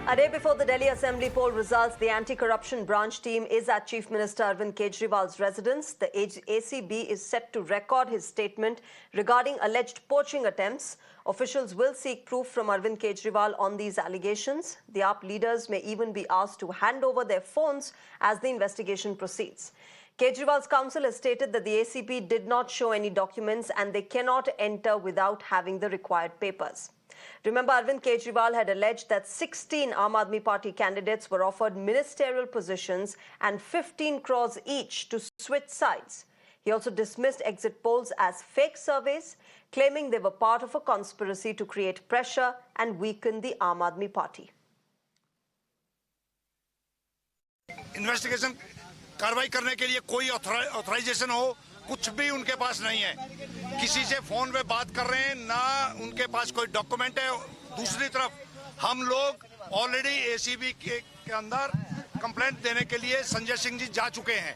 A day before the Delhi Assembly poll results, the anti-corruption branch team is at Chief Minister Arvind Kejriwal's residence. The ACB is set to record his statement regarding alleged poaching attempts. Officials will seek proof from Arvind Kejriwal on these allegations. The AAP leaders may even be asked to hand over their phones as the investigation proceeds. Kejriwal's counsel has stated that the ACB did not show any documents and they cannot enter without having the required papers. Remember, Arvind Kejriwal had alleged that 16 Aam Aadmi Party candidates were offered ministerial positions and 15 crores each to switch sides. He also dismissed exit polls as fake surveys, claiming they were part of a conspiracy to create pressure and weaken the Aam Aadmi Party. Investigation कार्रवाई करने के लिए कोई authorisation हो कुछ भी उनके पास नहीं है। किसी से फोन पे बात कर रहे हैं ना उनके पास कोई डॉक्यूमेंट है। दूसरी तरफ हम लोग ऑलरेडी एसीबी के अंदर कंप्लेंट देने के लिए संजय सिंह जी जा चुके हैं।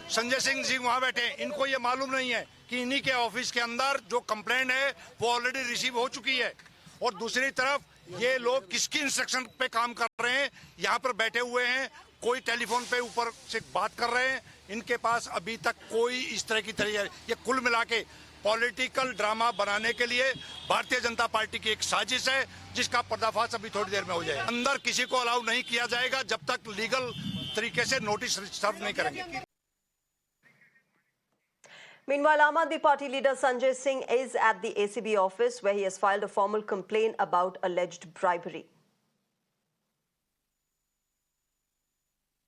संजय सिंह जी वहां बैठे हैं। इनको ये मालूम नहीं है कि इन्हीं के ऑफिस के अंदर जो कंप्लेंट है वो ऑलरेडी रिसीव हो चुकी है। और दूसरी तरफ ये लोग किसकी इंस्ट्रक्शन पे काम कर रहे हैं, यहाँ पर बैठे हुए हैं, कोई टेलीफोन पे ऊपर से बात कर रहे हैं। इनके पास अभी तक कोई इस तरह की तरीके, ये कुल मिला के पॉलिटिकल ड्रामा बनाने के लिए भारतीय जनता पार्टी की एक साजिश है जिसका पर्दाफाश अभी थोड़ी देर में हो जाएगा। अंदर किसी को अलाउ नहीं किया जाएगा जब तक लीगल तरीके से नोटिस सर्व नहीं करेंगे। Meanwhile, Aam Aadmi Party leader Sanjay Singh is at the ACB office where he has filed a formal complaint about alleged bribery.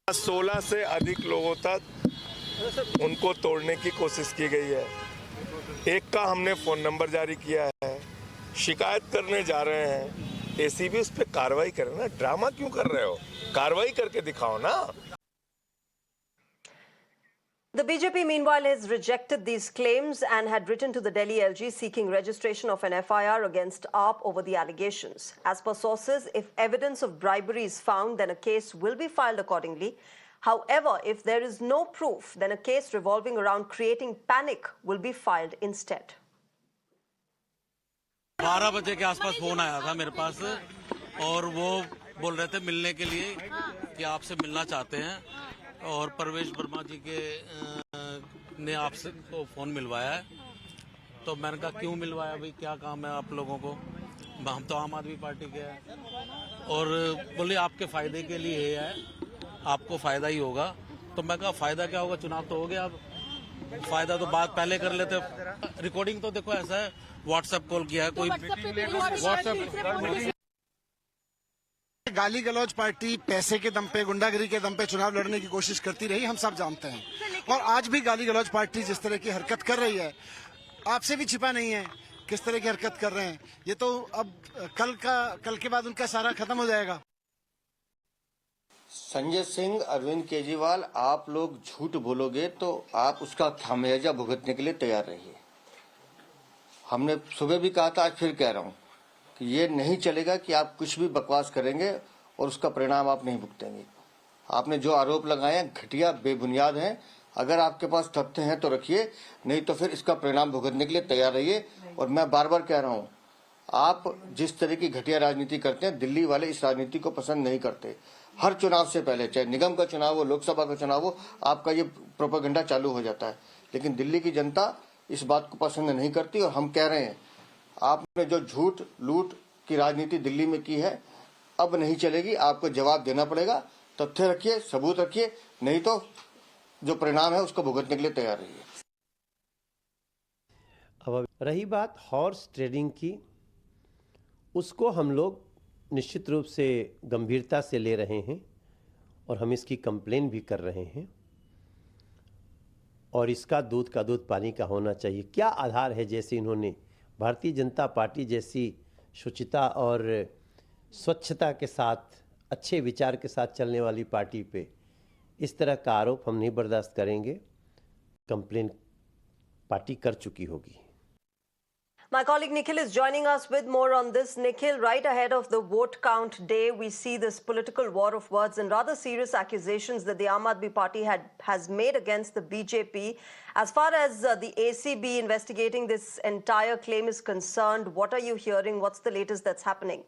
16 से अधिक लोगों तक उनको तोड़ने की कोशिश की गई है। एक का हमने फोन नंबर जारी किया है, शिकायत करने जा रहे हैं। एसीबी उस पर कार्रवाई करे ना, ड्रामा क्यों कर रहे हो? कार्रवाई करके दिखाओ ना। The BJP, meanwhile, has rejected these claims and had written to the Delhi LG seeking registration of an FIR against AAP over the allegations. As per sources, if evidence of bribery is found, then a case will be filed accordingly. However, if there is no proof, then a case revolving around creating panic will be filed instead. 12 बजे के आसपास phone आया था मेरे पास और वो बोल रहे थे मिलने के लिए कि आपसे मिलना चाहते हैं और परवेश वर्मा जी के ने आपसे को फोन मिलवाया है। तो मैंने कहा क्यों मिलवाया भाई, क्या काम है आप लोगों को? हम तो आम आदमी पार्टी के हैं। और बोले आपके फायदे के लिए है, आपको फायदा ही होगा। तो मैं कहा फायदा क्या होगा, चुनाव तो हो गया, अब फायदा तो बात पहले कर लेते। रिकॉर्डिंग तो देखो ऐसा है, व्हाट्सएप कॉल किया है कोई, व्हाट्सएप गाली गलौज पार्टी पैसे के दम पे, गुंडागिरी के दम पे चुनाव लड़ने की कोशिश करती रही, हम सब जानते हैं। और आज भी गाली गलौज पार्टी जिस तरह की हरकत कर रही है, आपसे भी छिपा नहीं है किस तरह की हरकत कर रहे हैं। ये तो अब कल के बाद उनका सारा खत्म हो जाएगा। संजय सिंह, अरविंद केजरीवाल, आप लोग झूठ बोलोगे तो आप उसका खामियाजा भुगतने के लिए तैयार रहिए। हमने सुबह भी कहा था, आज फिर कह रहा हूँ कि ये नहीं चलेगा कि आप कुछ भी बकवास करेंगे और उसका परिणाम आप नहीं भुगतेंगे। आपने जो आरोप लगाए हैं घटिया, बेबुनियाद हैं। अगर आपके पास तथ्य हैं तो रखिए, नहीं तो फिर इसका परिणाम भुगतने के लिए तैयार रहिए। और मैं बार बार कह रहा हूँ, आप जिस तरह की घटिया राजनीति करते हैं, दिल्ली वाले इस राजनीति को पसंद नहीं करते। हर चुनाव से पहले, चाहे निगम का चुनाव हो, लोकसभा का चुनाव हो, आपका ये प्रोपेगेंडा चालू हो जाता है। लेकिन दिल्ली की जनता इस बात को पसंद नहीं करती। और हम कह रहे हैं, आपने जो झूठ लूट की राजनीति दिल्ली में की है, अब नहीं चलेगी। आपको जवाब देना पड़ेगा। तथ्य रखिए, सबूत रखिए, नहीं तो जो परिणाम है उसको भुगतने के लिए तैयार रहिए। अब रही बात हॉर्स ट्रेडिंग की, उसको हम लोग निश्चित रूप से गंभीरता से ले रहे हैं और हम इसकी कंप्लेन भी कर रहे हैं। और इसका दूध का दूध पानी का होना चाहिए। क्या आधार है, जैसे इन्होंने भारतीय जनता पार्टी जैसी शुचिता और स्वच्छता के साथ, अच्छे विचार के साथ चलने वाली पार्टी पे इस तरह का आरोप हम नहीं बर्दाश्त करेंगे। कंप्लेन पार्टी कर चुकी होगी। My colleague Nikhil is joining us with more on this. Nikhil, right ahead of the vote count day, we see this political war of words and rather serious accusations that the Aam Aadmi Party has made against the BJP. As far as the ACB investigating this entire claim is concerned, what are you hearing? What's the latest that's happening?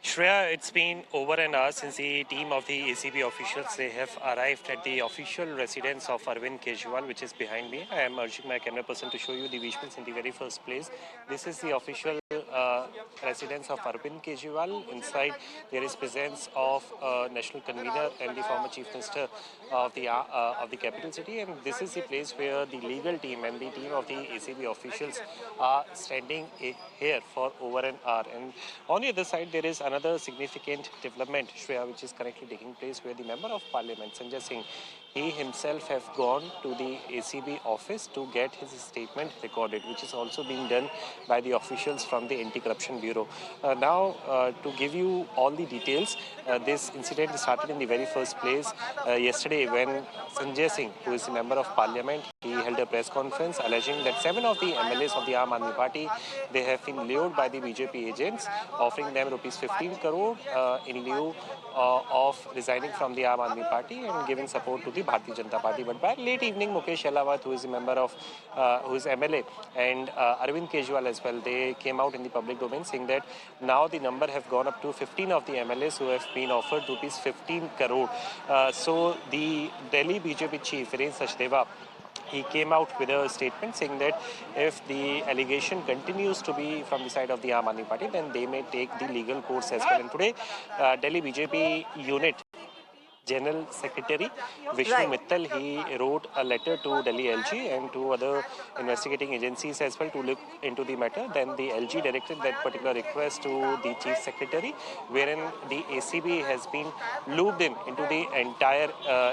Shreya, it's been over an hour since the team of the ACB officials they have arrived at the official residence of Arvind Kejriwal, which is behind me. I am urging my camera person to show you the visuals in the very first place. This is the official residence of Arvind Kejriwal. Inside there is presence of national convener and the former chief minister of the capital city, and this is the place where the legal team and the team of the ACB officials are standing here for over an hour. And on the other side, there is another significant development, Shreya, which is currently taking place, where the Member of Parliament, Sanjay Singh, he himself have gone to the ACB office to get his statement recorded, which is also being done by the officials from the Anti-Corruption Bureau. To give you all the details, this incident started in the very first place yesterday when Sanjay Singh, who is a Member of Parliament, he held a press conference alleging that 7 of the MLAs of the Aam Aadmi Party, they have been lured by the BJP agents, offering them rupees 15 crore in lieu of resigning from the Aam Aadmi Party and giving support to the Bharatiya Janata Party. But by late evening, Mukesh Ahlawat, who is a member of, who is MLA, and Arvind Kejriwal as well, they came out in the public domain saying that now the number have gone up to 15 of the MLAs who have been offered rupees 15 crore. So the Delhi BJP chief, Viren Sachdeva, he came out with a statement saying that if the allegation continues to be from the side of the Aam Aadmi Party, then they may take the legal course as well. And today, Delhi BJP unit General Secretary Vishnu Right. Mittal, he wrote a letter to Delhi LG and to other investigating agencies as well to look into the matter. Then the LG directed that particular request to the Chief Secretary, wherein the ACB has been looped into the entire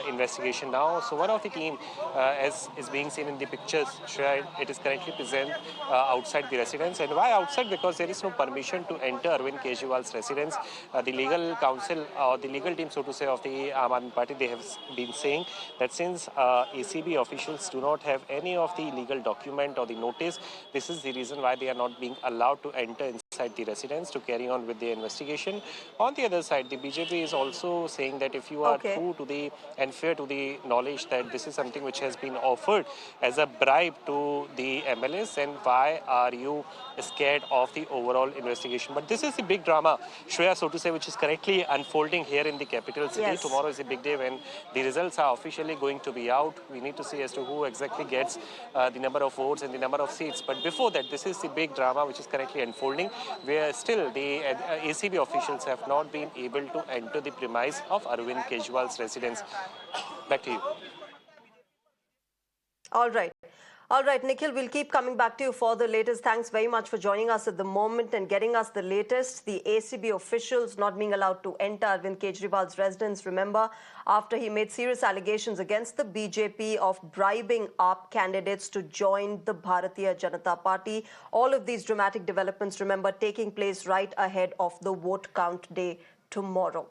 investigation now. So one of the team, as is being seen in the pictures, Shreya, it is currently present outside the residence. And why outside? Because there is no permission to enter Arvind Kejriwal's residence. The legal counsel, or the legal team, so to say, of the Aam Aadmi Party, they have been saying that since ACB officials do not have any of the legal document or the notice, this is the reason why they are not being allowed to enter inside the residence to carry on with the investigation. On the other side, the BJP is also saying that if you are true to the and fair to the knowledge that this is something which has been offered as a bribe to the MLAs, then why are you scared of the overall investigation? But this is the big drama, Shreya, so to say, which is currently unfolding here in the capital city. Yes. Tomorrow is a big day when the results are officially going to be out. We need to see as to who exactly gets the number of votes and the number of seats. But before that, this is the big drama which is currently unfolding, where still the ACB officials have not been able to enter the premise of Arvind Kejriwal's residence. Back to you. All right. All right, Nikhil, we'll keep coming back to you for the latest. Thanks very much for joining us at the moment and getting us the latest. The ACB officials not being allowed to enter Arvind Kejriwal's residence, remember, after he made serious allegations against the BJP of bribing AAP candidates to join the Bharatiya Janata Party. All of these dramatic developments, remember, taking place right ahead of the vote count day tomorrow.